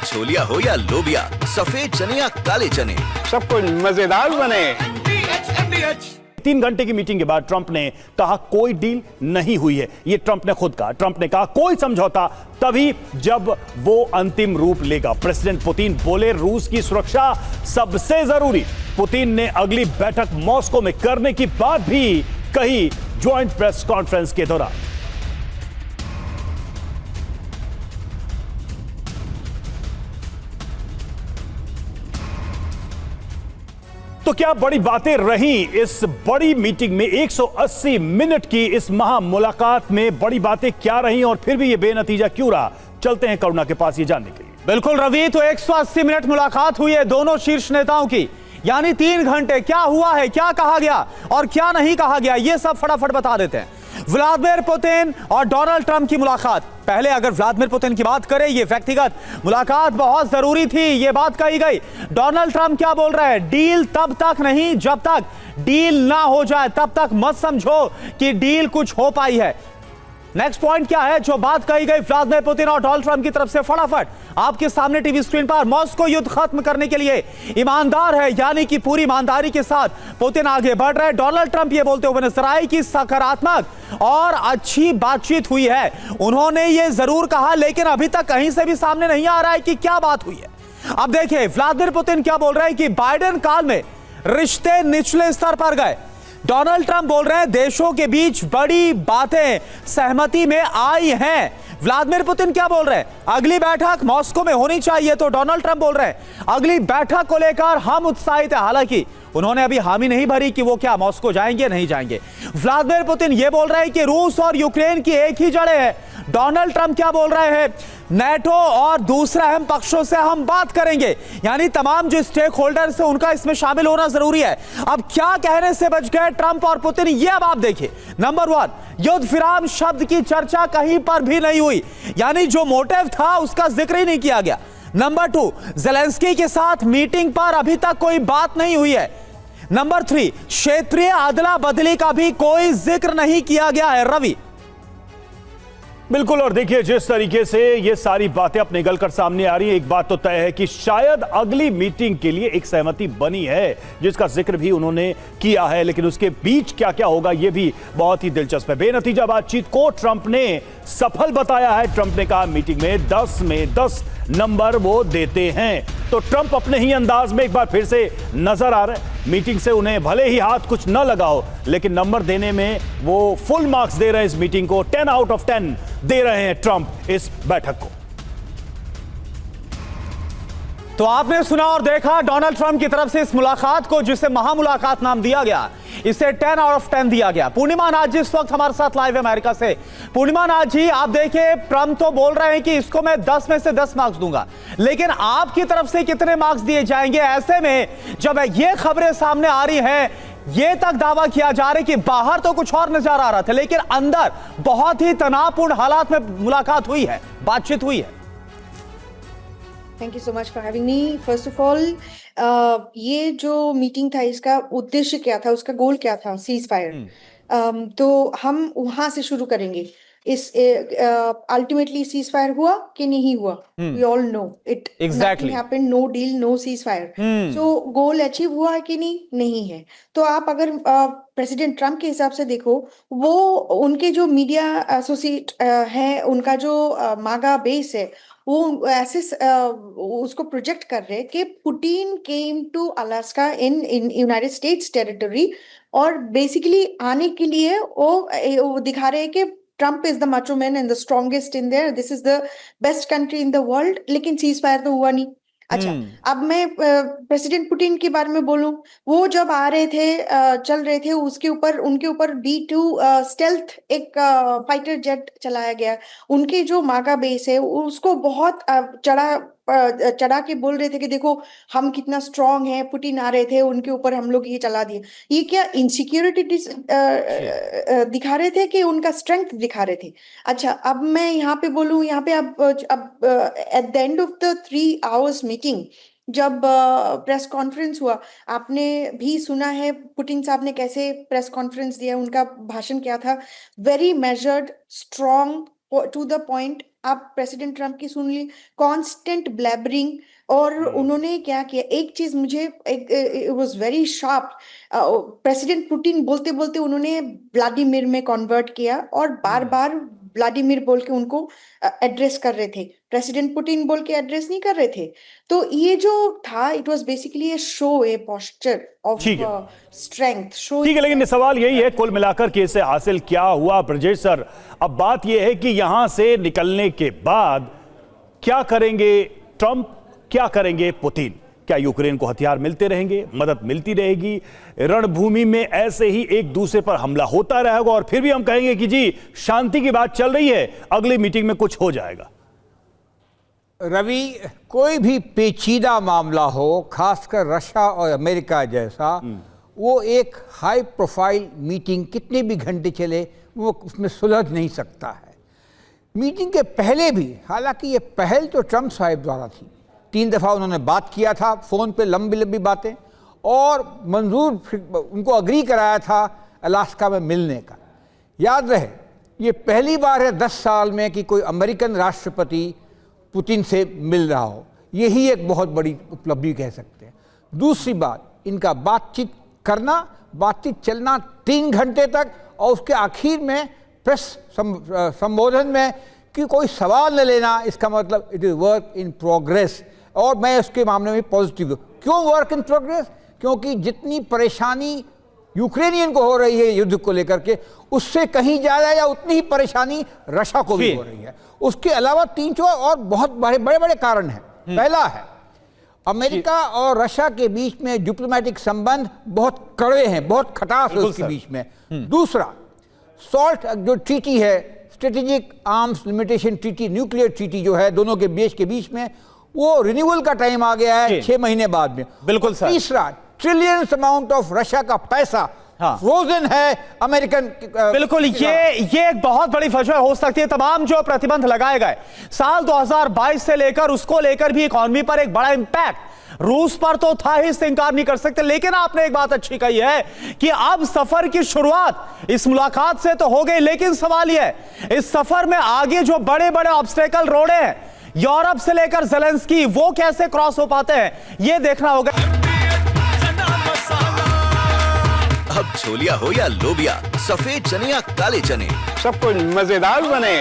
छोलिया हो या लोबिया, सफेद चने या काले चने, सब कुछ मजेदार बने। 3 घंटे की मीटिंग के बाद ट्रंप ने कहा कोई डील नहीं हुई है। यह ट्रंप ने खुद कहा। ट्रंप ने कहा कोई समझौता तभी जब वो अंतिम रूप लेगा। प्रेसिडेंट पुतिन बोले रूस की सुरक्षा सबसे जरूरी। पुतिन ने अगली बैठक मॉस्को में करने की बात भी कही ज्वाइंट प्रेस कॉन्फ्रेंस के दौरान। तो क्या बड़ी बातें रही इस बड़ी मीटिंग में? 180 मिनट की इस महा मुलाकात में बड़ी बातें क्या रही और फिर भी यह बेनतीजा क्यों रहा? चलते हैं करुणा के पास ये जानने के लिए। बिल्कुल रवि, तो 180 मिनट मुलाकात हुई है दोनों शीर्ष नेताओं की, यानी 3 घंटे। क्या हुआ है, क्या कहा गया और क्या नहीं कहा गया, यह सब फटाफट बता देते हैं। व्लादिमीर पुतिन और डोनाल्ड ट्रंप की मुलाकात। पहले अगर व्लादिमीर पुतिन की बात करें, यह व्यक्तिगत मुलाकात बहुत जरूरी थी, यह बात कही गई। डोनाल्ड ट्रंप क्या बोल रहे हैं? डील तब तक नहीं जब तक डील ना हो जाए, तब तक मत समझो कि डील कुछ हो पाई है। नेक्स्ट पॉइंट क्या है जो बात कही गई व्लादिमीर पुतिन और डोनाल्ड ट्रंप की तरफ से? फटाफट आपके सामने टीवी स्क्रीन पर। मॉस्को युद्ध खत्म करने के लिए ईमानदार है, यानी कि पूरी ईमानदारी के साथ पुतिन आगे बढ़ रहे हैं। डोनाल्ड ट्रंप ये बोलते हुए नजर आए कि सकारात्मक और अच्छी बातचीत हुई है। उन्होंने ये जरूर कहा, लेकिन अभी तक कहीं से भी सामने नहीं आ रहा है कि क्या बात हुई है। अब देखिए व्लादिमीर पुतिन क्या बोल रहे हैं कि बाइडेन काल में रिश्ते निचले स्तर पर गए। डोनाल्ड ट्रंप बोल रहे हैं देशों के बीच बड़ी बातें सहमति में आई हैं। व्लादिमीर पुतिन क्या बोल रहे हैं? अगली बैठक मॉस्को में होनी चाहिए। तो डोनाल्ड ट्रंप बोल रहे हैं अगली बैठक को लेकर हम उत्साहित हैं। हालांकि उन्होंने अभी हामी नहीं भरी कि वो क्या मॉस्को जाएंगे नहीं जाएंगे। व्लादिमीर पुतिन ये बोल रहे हैं कि रूस और यूक्रेन की एक ही जड़ें हैं। डोनाल्ड ट्रंप क्या बोल रहे हैं? नेटो और दूसरे अहम पक्षों से हम बात करेंगे, यानी तमाम जो स्टेक होल्डर्स हैं उनका इसमें शामिल होना जरूरी है। अब क्या कहने से बच गए ट्रंप और पुतिन, ये अब आप देखिए। नंबर 1, युद्ध विराम शब्द की चर्चा कहीं पर भी नहीं हुई, यानी जो मोटिव था उसका जिक्र ही नहीं किया गया। नंबर 2, ज़ेलेंस्की के साथ मीटिंग पर अभी तक कोई बात नहीं हुई है। नंबर 3, क्षेत्रीय अदला बदली का भी कोई जिक्र नहीं किया गया है। रवि बिल्कुल, और देखिए जिस तरीके से ये सारी बातें अपने गलकर सामने आ रही है, एक बात तो तय है कि शायद अगली मीटिंग के लिए एक सहमति बनी है जिसका जिक्र भी उन्होंने किया है, लेकिन उसके बीच क्या क्या होगा ये भी बहुत ही दिलचस्प है। बेनतीजा बातचीत को ट्रंप ने सफल बताया है। ट्रंप ने कहा मीटिंग में 10 में 10 नंबर वो देते हैं। तो ट्रंप अपने ही अंदाज में एक बार फिर से नजर आ रहे हैं। मीटिंग से उन्हें भले ही हाथ कुछ न लगा हो, लेकिन नंबर देने में वो फुल मार्क्स दे रहे हैं। इस मीटिंग को 10 आउट ऑफ 10 दे रहे हैं ट्रंप इस बैठक को। तो आपने सुना और देखा डोनाल्ड ट्रंप की तरफ से इस मुलाकात को, जिसे महामुलाकात नाम दिया गया, इसे 10 आउट ऑफ 10 दिया गया। पूर्णिमा नाथ जी इस वक्त हमारे साथ लाइव है अमेरिका से। पूर्णिमा नाथ जी, आप देखिए ट्रंप तो बोल रहे हैं कि इसको मैं 10 में से 10 मार्क्स दूंगा, लेकिन आपकी तरफ से कितने मार्क्स दिए जाएंगे? ऐसे में जब ये खबरें सामने आ रही हैं, ये तक दावा किया जा रहा है कि बाहर तो कुछ और नजर आ रहा था, लेकिन अंदर बहुत ही तनावपूर्ण हालात में मुलाकात हुई है, बातचीत हुई है। Thank you so much for having me. First of all, ये जो मीटिंग था इसका उद्देश्य क्या था, उसका गोल क्या था? Cease fire. तो हम वहां से शुरू करेंगे। इस अल्टीमेटली सीज फायर हुआ कि नहीं हुआ? We all know it exactly happened, no deal no cease fire. So goal achieve हुआ है कि नहीं है। तो आप अगर प्रेसिडेंट ट्रंप के हिसाब से देखो, वो उनके जो मीडिया एसोसिएट है, उनका जो मागा बेस है, वो ऐसे उसको प्रोजेक्ट कर रहे हैं कि Putin came to Alaska in United States territory, और बेसिकली आने के लिए वो दिखा रहे हैं कि Trump is the macho man and the strongest in there, this is the best country in the world। लेकिन सीज फायर तो हुआ नहीं। अच्छा, अब मैं प्रेसिडेंट पुतिन के बारे में बोलूं, वो जब आ रहे थे, चल रहे थे, उसके ऊपर उनके ऊपर B-2 स्टेल्थ एक फाइटर जेट चलाया गया। उनके जो मागा बेस है उसको बहुत चढ़ा के बोल रहे थे कि देखो हम कितना स्ट्रांग है। पुतिन आ रहे थे, उनके ऊपर हम लोग ये चला दिए। ये क्या इनसिक्योरिटी दिखा रहे थे कि उनका स्ट्रेंथ दिखा रहे थे? अच्छा, अब मैं यहाँ पे बोलूँ, यहाँ पे अब at the end of the 3 hours meeting, जब प्रेस कॉन्फ्रेंस हुआ, आपने भी सुना है पुतिन साहब ने कैसे प्रेस कॉन्फ्रेंस दिया, उनका भाषण क्या था? Very measured, strong to the point. आप प्रेसिडेंट ट्रम्प की सुन ली, कांस्टेंट ब्लैबरिंग। और उन्होंने क्या किया, एक चीज मुझे it was very sharp. President Putin बोलते बोलते उन्होंने व्लादिमीर में कन्वर्ट किया और बार बार व्लादिमीर बोल के उनको एड्रेस कर रहे थे, प्रेसिडेंट पुतिन बोल के एड्रेस नहीं कर रहे थे। तो ये जो था, it was basically A show, A posture of ठीक है। Strength show. ठीक है, लेकिन सवाल यही है कुल मिलाकर के इसे हासिल क्या हुआ ब्रजेश सर? अब बात यह है कि यहां से निकलने के बाद क्या करेंगे ट्रंप, क्या करेंगे पुतिन? क्या यूक्रेन को हथियार मिलते रहेंगे, मदद मिलती रहेगी, रणभूमि में ऐसे ही एक दूसरे पर हमला होता रहेगा और फिर भी हम कहेंगे कि जी शांति की बात चल रही है, अगली मीटिंग में कुछ हो जाएगा? रवि, कोई भी पेचीदा मामला हो, खासकर रशिया और अमेरिका जैसा, वो एक हाई प्रोफाइल मीटिंग कितने भी घंटे चले वो उसमें सुलझ नहीं सकता है। मीटिंग के पहले भी, हालांकि ये पहल तो ट्रंप साहब द्वारा थी, 3 दफ़ा उन्होंने बात किया था फ़ोन पे, लंबी लंबी बातें, और मंजूर उनको अग्री कराया था अलास्का में मिलने का। याद रहे, ये पहली बार है 10 साल में कि कोई अमेरिकन राष्ट्रपति पुतिन से मिल रहा हो। यही एक बहुत बड़ी उपलब्धि कह सकते हैं। दूसरी बात, इनका बातचीत करना, बातचीत चलना 3 घंटे तक, और उसके आखिर में प्रेस संबोधन में कि कोई सवाल न लेना, इसका मतलब it is work in progress. और मैं उसके मामले में पॉजिटिव हूँ। क्यों वर्क इन प्रोग्रेस? क्योंकि जितनी परेशानी यूक्रेनियन को हो रही है युद्ध को लेकर के, उससे कहीं ज़्यादा या उतनी ही परेशानी रशिया को भी हो रही है। उसके अलावा 3-4 और बहुत बड़े बड़े कारण हैं। पहला है, अमेरिका और रशिया के बीच में डिप्लोमेटिक संबंध बहुत कड़वे हैं, बहुत खटास है उसके बीच में। दूसरा, सॉल्ट जो ट्रीटी है, strategic arms limitation treaty, nuclear treaty जो है दोनों के देश के बीच में, वो रिन्यूअल का टाइम आ गया है 6 महीने बाद में। बिल्कुल सर। तीसरा, ट्रिलियंस अमाउंट ऑफ रशिया का पैसा फ्रोजन है अमेरिकन। बिल्कुल, ये एक बहुत बड़ी वजह हो सकती है। तमाम जो प्रतिबंध लगाए गए साल 2022 से लेकर, उसको लेकर भी इकोनॉमी पर एक बड़ा इंपैक्ट रूस पर तो था ही, इससे इंकार नहीं कर सकते। लेकिन आपने एक बात अच्छी कही है कि अब सफर की शुरुआत इस मुलाकात से तो हो गई, लेकिन सवाल यह है इस सफर में आगे जो बड़े बड़े ऑब्स्टेकल रोड़े हैं, यूरोप से लेकर ज़ेलेंस्की, वो कैसे क्रॉस हो पाते हैं, यह देखना होगा। अब छोलिया हो या लोबिया, सफेद चने या काले चने, सब कुछ मजेदार बने।